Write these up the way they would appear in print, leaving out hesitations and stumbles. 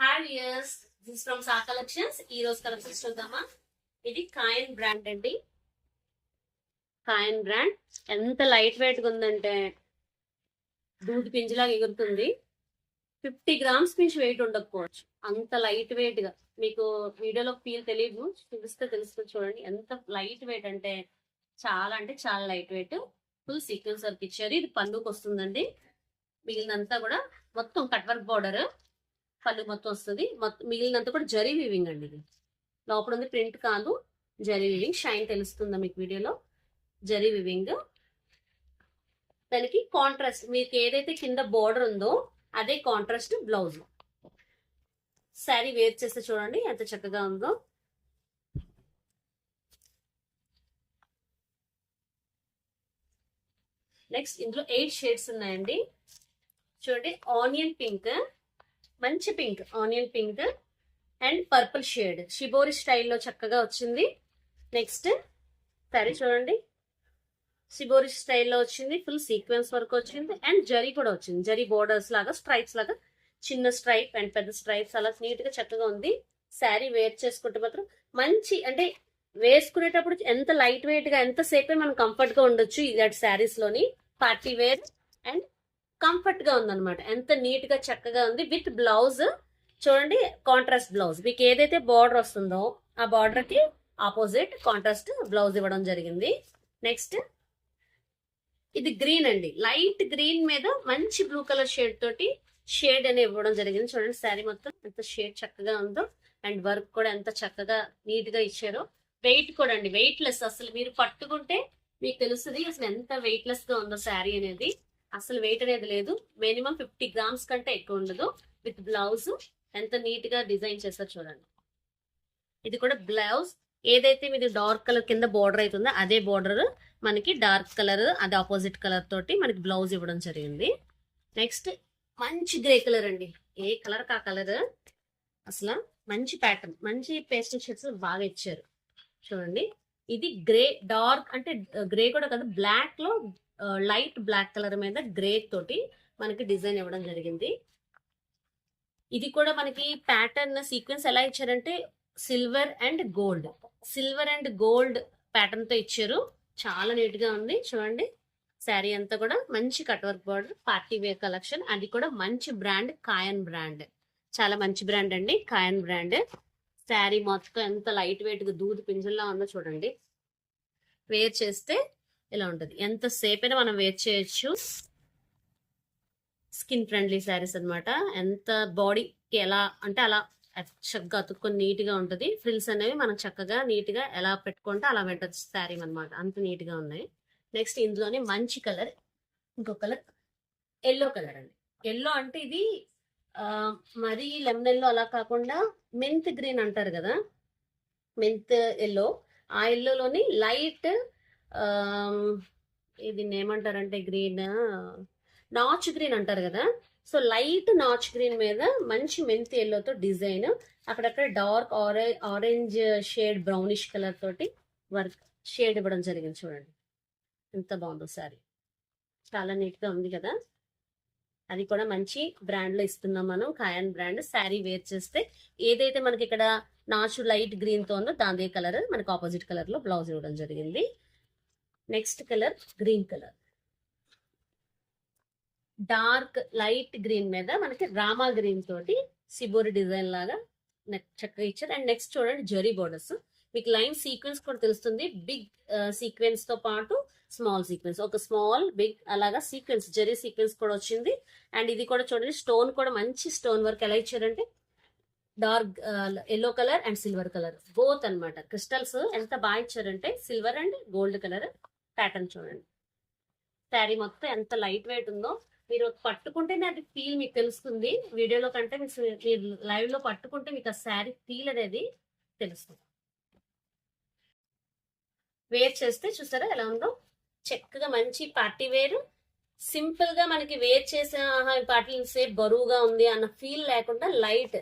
Hi viewers, this from saw collections. ఈ రోజు collections చూద్దామా. ఇది కాయన్ బ్రాండ్ అండి. కాయన్ బ్రాండ్ ఎంత లైట్ వెయిట్ గా ఉందంటే దూది పింజలాగా ఎగురుతుంది. 50 గ్రామ్స్ నుంచి వెయిట్ ఉండకపోవచ్చు, అంత లైట్ వెయిట్ గా. మీకు వీడియోలో ఫీల్ తెలియదు, చూపిస్తే తెలుస్తుంది. చూడండి ఎంత లైట్ వెయిట్ అంటే చాలా light weight. Full sequence work ఇచ్చారు. ఇది పళ్ళుకి వస్తుందండి. మిగిలినంతా కూడా మొత్తం కట్ వర్క్ బార్డర్ పళ్ళు మొత్తం వస్తుంది. మిగిలినంతా కూడా జరీ వీవింగ్ అండి. ఇది లోపల ఉంది, ప్రింట్ కాదు, జరీ వీవింగ్. షైన్ తెలుస్తుందా మీకు వీడియోలో? జరీ వీవింగ్. దానికి కాంట్రాస్ట్ మీకు ఏదైతే కింద బోర్డర్ ఉందో అదే కాంట్రాస్ట్ బ్లౌజ్. శారీ వేర్ చేస్తే చూడండి ఎంత చక్కగా ఉందో. నెక్స్ట్ ఇందులో 8 షేడ్స్ ఉన్నాయండి. చూడండి, ఆనియన్ పింక్, మంచి pink, onion pink and purple shade shibori స్టైల్లో చక్కగా వచ్చింది. నెక్స్ట్ శారీ చూడండి, షిబోరి స్టైల్లో వచ్చింది. ఫుల్ సీక్వెన్స్ వర్క్ వచ్చింది అండ్ జరీ కూడా వచ్చింది. జరీ బోర్డర్స్ లాగా, స్ట్రైప్స్ లాగా, చిన్న స్ట్రైప్ అండ్ పెద్ద స్ట్రైప్స్ అలా నీట్ గా చక్కగా ఉంది. శారీ వేర్ చేసుకుంటే మాత్రం మంచి, అంటే వేసుకునేటప్పుడు ఎంత లైట్ వెయిట్ గా, ఎంత సేపే మనం కంఫర్ట్ గా ఉండొచ్చు. ఇలాంటి శారీస్ లోని పార్టీ వేర్ అండ్ కంఫర్ట్ గా ఉందన్నమాట. ఎంత నీట్ గా చక్కగా ఉంది. విత్ బ్లౌజ్ చూడండి, కాంట్రాస్ట్ బ్లౌజ్. మీకు ఏదైతే బార్డర్ వస్తుందో ఆ బార్డర్ కి ఆపోజిట్ కాంట్రాస్ట్ బ్లౌజ్ ఇవ్వడం జరిగింది. నెక్స్ట్ ఇది గ్రీన్ అండి, లైట్ గ్రీన్ మీద మంచి బ్లూ కలర్ షేడ్ తోటి షేడ్ అనేది ఇవ్వడం జరిగింది. చూడండి శారీ మొత్తం ఎంత షేడ్ చక్కగా ఉందో అండ్ వర్క్ కూడా ఎంత చక్కగా నీట్ గా ఇచ్చారో. వెయిట్ కూడా అండి, వెయిట్ లెస్. అసలు మీరు పట్టుకుంటే మీకు తెలుస్తుంది అసలు ఎంత వెయిట్ లెస్ గా ఉందో శారీ అనేది. అసలు వెయిట్ అనేది లేదు. మినిమం 50 గ్రామ్స్ కంటే ఎక్కువ ఉండదు. విత్ బ్లౌజ్ ఎంత నీట్ గా డిజైన్ చేస్తారు చూడండి. ఇది కూడా బ్లౌజ్ ఏదైతే మీది డార్క్ కలర్ కింద బోర్డర్ అవుతుందో అదే బోర్డర్ మనకి డార్క్ కలర్, అది ఆపోజిట్ కలర్ తోటి మనకి బ్లౌజ్ ఇవ్వడం జరిగింది. నెక్స్ట్ మంచి గ్రే కలర్ అండి. ఏ కలర్ కా కలర్. అసలు మంచి ప్యాటర్న్, మంచి పేస్టల్ షేడ్స్ బాగా ఇచ్చారు చూడండి. ఇది గ్రే, డార్క్ అంటే గ్రే కూడా కాదు, బ్లాక్ లో లైట్ బ్లాక్ కలర్ మీద గ్రే తోటి మనకి డిజైన్ ఇవ్వడం జరిగింది. ఇది కూడా మనకి ప్యాటర్న్ సీక్వెన్స్ ఎలా ఇచ్చారంటే silver and gold, silver and gold pattern తో ఇచ్చారు. చాలా నీట్ గా ఉంది చూడండి. శారీ అంతా కూడా మంచి cut work border, party wear collection. అది కూడా మంచి బ్రాండ్, కాయన్ బ్రాండ్. చాలా మంచి బ్రాండ్ అండి, కాయన్ బ్రాండ్. శారీ మొత్తం ఎంత లైట్ వెయిట్ గా దూది పింజల్లా ఉందో చూడండి. వేర్ చేస్తే ఇలా ఉంటది. ఎంత సేపైనా మనం వేర్ చేయొచ్చు. స్కిన్ ఫ్రెండ్లీ శారీస్ అనమాట. ఎంత బాడీకి ఎలా అంటే అలా చక్కగా అతుక్కొని నీట్ గా ఉంటది. ఫ్రిల్స్ అనేవి మనం చక్కగా నీట్ గా ఎలా పెట్టుకుంటే అలా పెట్టచ్చు శారీ అనమాట. అంత నీట్ గా ఉన్నాయి. నెక్స్ట్ ఇందులోనే మంచి కలర్, ఇంకో కలర్ ఎల్లో కలర్ అండి. ఎల్లో అంటే ఇది మరీ లెమన్ ఎల్లో అలా కాకుండా మెంత్ గ్రీన్ అంటారు కదా, మెంత్ ఎల్లో. ఆ ఎల్లోలోని లైట్ ఇది ఏమంటారంటే గ్రీన్, నాచ్ గ్రీన్ అంటారు కదా. సో లైట్ నాచ్ గ్రీన్ మీద మంచి మెంతి ఎల్లోతో డిజైన్, అక్కడక్కడ dark orange shade brownish colour తోటి వర్క్ షేడ్ ఇవ్వడం జరిగింది. చూడండి ఎంత బాగుందో శారీ. చాలా నీట్ గా ఉంది కదా. అది కూడా మంచి బ్రాండ్ లో ఇస్తున్నాం మనం, కాయన్ బ్రాండ్. శారీ వేర్ చేస్తే ఏదైతే మనకి ఇక్కడ నాచు లైట్ గ్రీన్ తో ఉందో దాని కలర్ మనకి ఆపోజిట్ కలర్ లో బ్లౌజ్ ఇవ్వడం జరిగింది. Next colour green colour, dark light green మీద మనకి రామా గ్రీన్ తోటి సిబోరి డిజైన్ లాగా చక్కగా ఇచ్చారు. అండ్ నెక్స్ట్ చూడండి జరీ బోర్డర్స్. మీకు లైన్ సీక్వెన్స్ కూడా తెలుస్తుంది. బిగ్ సీక్వెన్స్ తో పాటు స్మాల్ సీక్వెన్స్, ఒక స్మాల్ బిగ్ అలాగా సీక్వెన్స్, జరీ సీక్వెన్స్ కూడా వచ్చింది. అండ్ ఇది కూడా చూడండి, స్టోన్ కూడా మంచి స్టోన్ వర్క్ ఎలా ఇచ్చారంటే dark yellow colour and silver colour both అనమాట. క్రిస్టల్స్ ఎంత బాగా ఇచ్చారంటే silver and gold colour pattern చూడండి. శారీ మొత్తం ఎంత లైట్ వెయిట్ ఉందో. మీరు పట్టుకుంటేనే అది ఫీల్ మీకు తెలుస్తుంది. వీడియోలో కంటే మీరు లైవ్ లో పట్టుకుంటే మీకు ఆ శారీ ఫీల్ అనేది తెలుస్తుంది. వేర్ చేస్తే చూసారా ఎలా ఉందో. చక్కగా మంచి పార్టీ వేర్, సింపుల్ గా మనకి వేర్ చేసే పార్టీ సేపు బరువుగా ఉంది అన్న ఫీల్ లేకుండా లైట్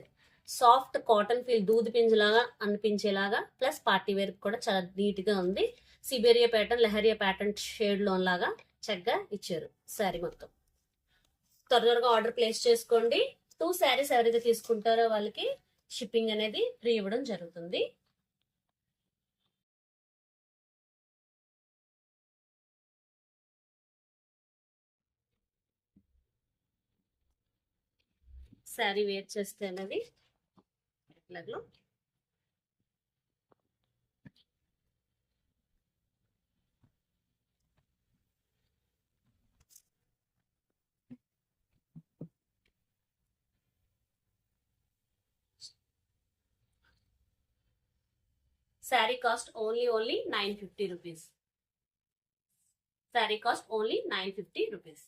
సాఫ్ట్ కాటన్ ఫీల్, దూది పింజలాగా అనిపించేలాగా, ప్లస్ పార్టీ వేర్ కూడా చాలా నీట్ గా ఉంది. సిబేరియా ప్యాటర్న్, లెహరియా ప్యాటర్న్ షేడ్ లో లాగా చక్కగా ఇచ్చారు శారీ మొత్తం. త్వరగా ఆర్డర్ ప్లేస్ చేసుకోండి. 2 శారీస్ ఎవరైతే తీసుకుంటారో వాళ్ళకి షిప్పింగ్ అనేది ఫ్రీ ఇవ్వడం జరుగుతుంది. శారీ వేర్ చేస్తే అనేది ఇట్లాగలో sari cost only 950 rupees. Sari cost only 950 rupees.